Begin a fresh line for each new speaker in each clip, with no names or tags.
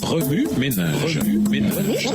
Remue ménage. Remue ménage.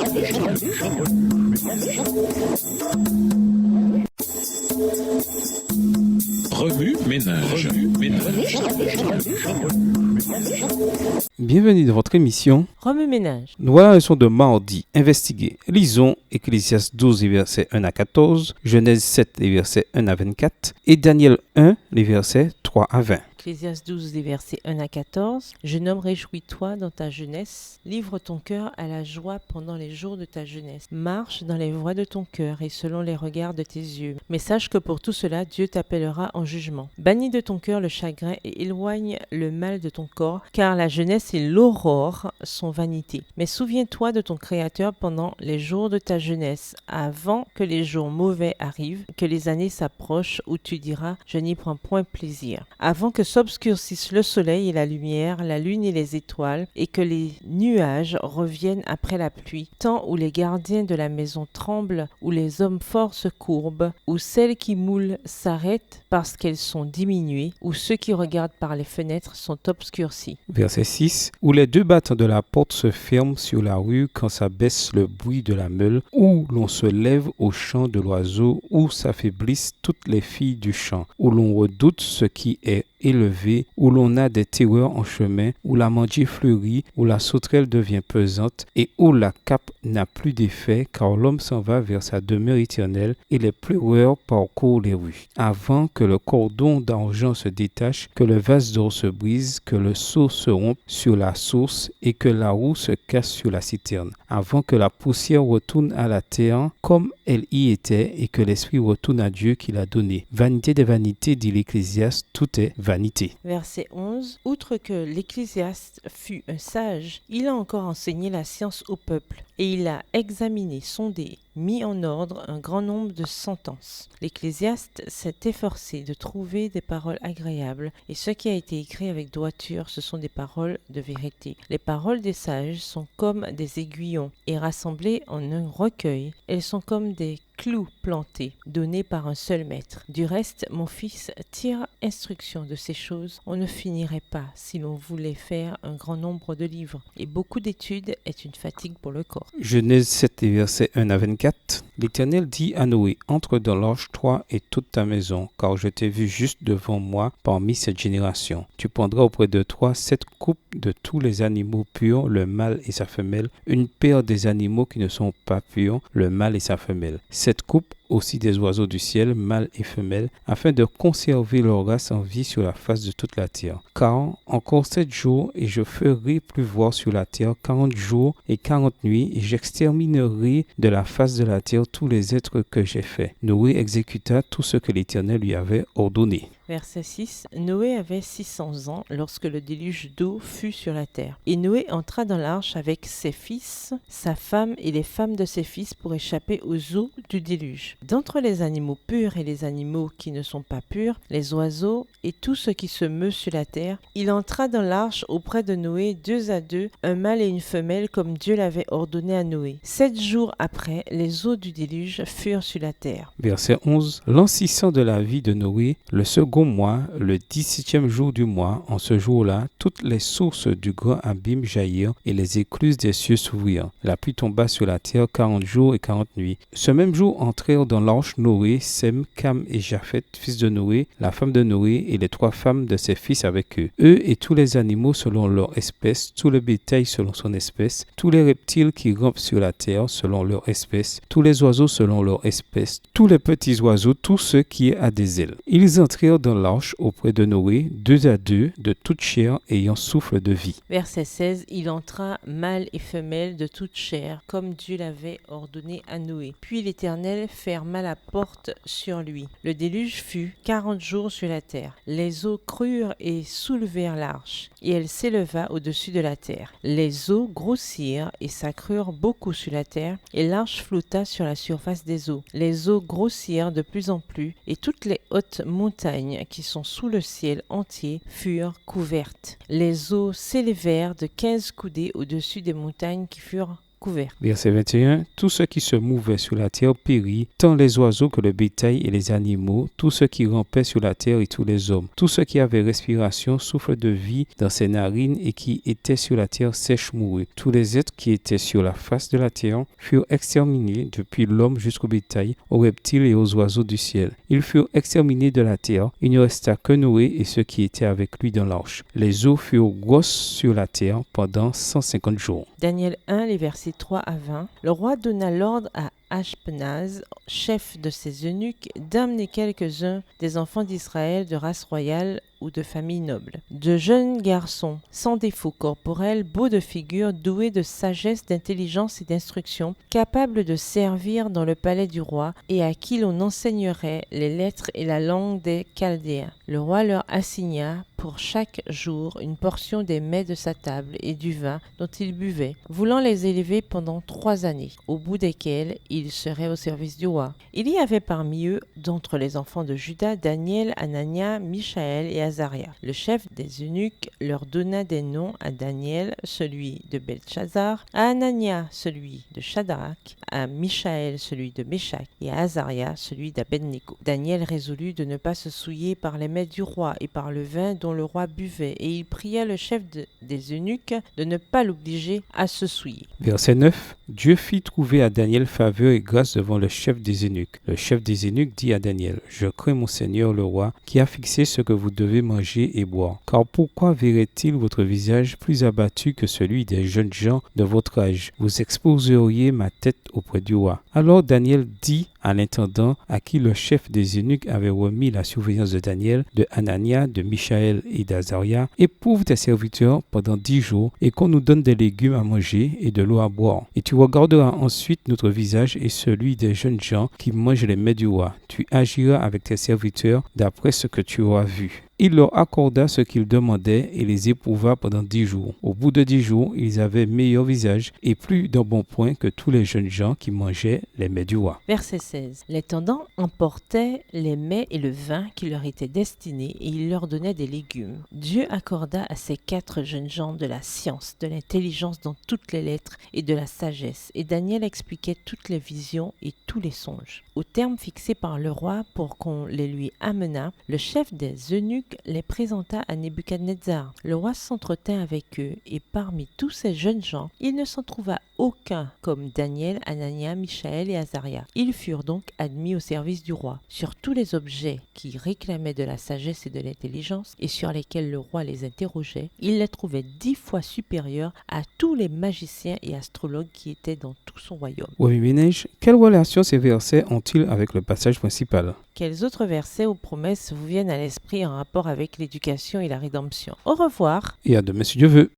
Bienvenue dans votre émission
Remue ménage.
Nous voilà la leçon de mardi. Investiguer. Lisons Ecclésiaste 12, les versets 1 à 14, Genèse 7, les versets 1 à 24 et Daniel 1, les versets 3 à 20.
Ecclésiaste 12, des versets 1 à 14. Jeune homme, réjouis-toi dans ta jeunesse. Livre ton cœur à la joie pendant les jours de ta jeunesse. Marche dans les voies de ton cœur et selon les regards de tes yeux. Mais sache que pour tout cela, Dieu t'appellera en jugement. Bannis de ton cœur le chagrin et éloigne le mal de ton corps, car la jeunesse et l'aurore sont vanité. Mais souviens-toi de ton Créateur pendant les jours de ta jeunesse, avant que les jours mauvais arrivent, que les années s'approchent où tu diras « je n'y prends point plaisir ». Avant que s'obscurcissent le soleil et la lumière, la lune et les étoiles, et que les nuages reviennent après la pluie, temps où les gardiens de la maison tremblent, où les hommes forts se courbent, où celles qui moulent s'arrêtent parce qu'elles sont diminuées, où ceux qui regardent par les fenêtres sont obscurcis.
Verset 6. Où les deux battants de la porte se ferment sur la rue quand s'abaisse le bruit de la meule, où l'on se lève au chant de l'oiseau, où s'affaiblissent toutes les filles du champ, où l'on redoute ce qui est élevé, où l'on a des terreurs en chemin, où la mandier fleurit, où la sauterelle devient pesante, et où la cape n'a plus d'effet, car l'homme s'en va vers sa demeure éternelle, et les pleureurs parcourent les rues. Avant que le cordon d'argent se détache, que le vase d'or se brise, que le seau se rompe sur la source, et que la roue se casse sur la citerne. Avant que la poussière retourne à la terre, comme elle y était, et que l'esprit retourne à Dieu qui l'a donné. Vanité des vanités, dit l'Ecclésiaste, tout est vanité.
Verset 11. Outre que l'Ecclésiaste fut un sage, il a encore enseigné la science au peuple, et il a examiné, sondé, mis en ordre un grand nombre de sentences. L'Ecclésiaste s'est efforcé de trouver des paroles agréables, et ce qui a été écrit avec droiture, ce sont des paroles de vérité. Les paroles des sages sont comme des aiguillons, et rassemblées en un recueil, elles sont comme des clous plantés, donnés par un seul maître. Du reste, mon fils, tire instruction de ces choses. On ne finirait pas si l'on voulait faire un grand nombre de livres, et beaucoup d'études est une fatigue pour le corps.
Genèse 7, versets 1 à 24. L'Éternel dit à Noé, entre dans l'arche, toi et toute ta maison, car je t'ai vu juste devant moi parmi cette génération. Tu prendras auprès de toi 7 coupes de tous les animaux purs, le mâle et sa femelle, une paire des animaux qui ne sont pas purs, le mâle et sa femelle. 7 coupes aussi des oiseaux du ciel, mâles et femelles, afin de conserver leur race en vie sur la face de toute la terre. Car encore 7 jours, et je ferai pleuvoir sur la terre 40 jours et 40 nuits, et j'exterminerai de la face de la terre tous les êtres que j'ai faits. Noé exécuta tout ce que l'Éternel lui avait ordonné.
Verset 6. Noé avait 600 ans lorsque le déluge d'eau fut sur la terre. Et Noé entra dans l'arche avec ses fils, sa femme et les femmes de ses fils pour échapper aux eaux du déluge. D'entre les animaux purs et les animaux qui ne sont pas purs, les oiseaux et tout ce qui se meut sur la terre, il entra dans l'arche auprès de Noé 2 à 2, un mâle et une femelle comme Dieu l'avait ordonné à Noé. 7 jours après, les eaux du déluge furent sur la terre.
Verset 11. L'an 600 de la vie de Noé, le second mois, le 17e jour du mois, en ce jour-là, toutes les sources du grand abîme jaillirent et les écluses des cieux s'ouvrirent. La pluie tomba sur la terre 40 jours et 40 nuits. Ce même jour entrèrent dans l'arche Noé, Sem, Cam et Japheth, fils de Noé, la femme de Noé et les 3 femmes de ses fils avec eux. Eux et tous les animaux selon leur espèce, tout le bétail selon son espèce, tous les reptiles qui rampent sur la terre selon leur espèce, tous les oiseaux selon leur espèce, tous les petits oiseaux, tous ceux qui a des ailes. Ils entrèrent dans l'arche auprès de Noé, 2 à 2, de toute chair ayant souffle de vie.
Verset 16. Il entra mâle et femelle de toute chair, comme Dieu l'avait ordonné à Noé. Puis l'Éternel ferma la porte sur lui. Le déluge fut 40 jours sur la terre. Les eaux crurent et soulevèrent l'arche, et elle s'éleva au-dessus de la terre. Les eaux grossirent et s'accrurent beaucoup sur la terre, et l'arche flotta sur la surface des eaux. Les eaux grossirent de plus en plus, et toutes les hautes montagnes qui sont sous le ciel entier furent couvertes. Les eaux s'élevèrent de 15 coudées au-dessus des montagnes qui furent couverte.
Verset 21. Tout ce qui se mouvait sur la terre périt, tant les oiseaux que le bétail et les animaux, tout ce qui rampait sur la terre et tous les hommes. Tout ce qui avait respiration, souffle de vie dans ses narines et qui était sur la terre sèche mourut. Tous les êtres qui étaient sur la face de la terre furent exterminés, depuis l'homme jusqu'au bétail, aux reptiles et aux oiseaux du ciel. Ils furent exterminés de la terre. Il ne resta que Noé et ceux qui étaient avec lui dans l'arche. Les eaux furent grosses sur la terre pendant 150 jours.
Daniel 1, les versets 3 à 20. Le roi donna l'ordre à Ashpenaz, chef de ses eunuques, d'amener quelques-uns des enfants d'Israël de race royale ou de famille noble. De jeunes garçons, sans défaut corporel, beaux de figure, doués de sagesse, d'intelligence et d'instruction, capables de servir dans le palais du roi et à qui l'on enseignerait les lettres et la langue des Chaldéens. Le roi leur assigna pour chaque jour une portion des mets de sa table et du vin dont ils buvaient, voulant les élever pendant 3 années, au bout desquelles ils seraient au service du roi. Il y avait parmi eux, d'entre les enfants de Juda, Daniel, Anania, Michaël et Azaria. Le chef des eunuques leur donna des noms: à Daniel, celui de Beltshazar, à Anania, celui de Shadrach, à Michaël, celui de Meshach, et à Azaria, celui d'Abednego. Daniel résolut de ne pas se souiller par les mets du roi et par le vin dont le roi buvait, et il pria le chef des eunuques de ne pas l'obliger à se souiller.
Verset 9. Dieu fit trouver à Daniel faveur et grâce devant le chef des eunuques. Le chef des eunuques dit à Daniel: Je crains mon Seigneur le roi, qui a fixé ce que vous devez manger et boire. Car pourquoi verrait-il votre visage plus abattu que celui des jeunes gens de votre âge? Vous exposeriez ma tête auprès du roi. Alors Daniel dit à l'intendant à qui le chef des eunuques avait remis la surveillance de Daniel, de Anania, de Michaël et d'Azaria: Éprouve tes serviteurs pendant 10 jours et qu'on nous donne des légumes à manger et de l'eau à boire. Et tu regarderas ensuite notre visage et celui des jeunes gens qui mangent les mets du roi. Tu agiras avec tes serviteurs d'après ce que tu auras vu. Il leur accorda ce qu'ils demandaient et les éprouva pendant 10 jours. Au bout de 10 jours, ils avaient meilleur visage et plus d'un bon point que tous les jeunes gens qui mangeaient les mets du roi.
Verset 16. Les tendants emportaient les mets et le vin qui leur étaient destinés et il leur donnait des légumes. Dieu accorda à ces 4 jeunes gens de la science, de l'intelligence dans toutes les lettres et de la sagesse. Et Daniel expliquait toutes les visions et tous les songes. Au terme fixé par le roi pour qu'on les lui amenât, le chef des eunuques les présenta à Nebuchadnezzar. Le roi s'entretint avec eux et parmi tous ces jeunes gens, il ne s'en trouva aucun comme Daniel, Anania, Michaël et Azaria. Ils furent donc admis au service du roi. Sur tous les objets qui réclamaient de la sagesse et de l'intelligence et sur lesquels le roi les interrogeait, il les trouvait 10 fois supérieurs à tous les magiciens et astrologues qui étaient dans tout son royaume.
Oui, Ménage, quelle relation ces versets ont-ils avec le passage principal?
Quels autres versets ou promesses vous viennent à l'esprit en rapport avec l'éducation et la rédemption? Au revoir.
Et à demain si Dieu veut.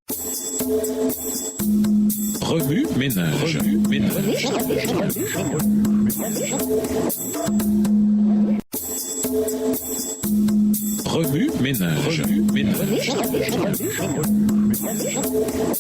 Remue ménage. Remue ménage.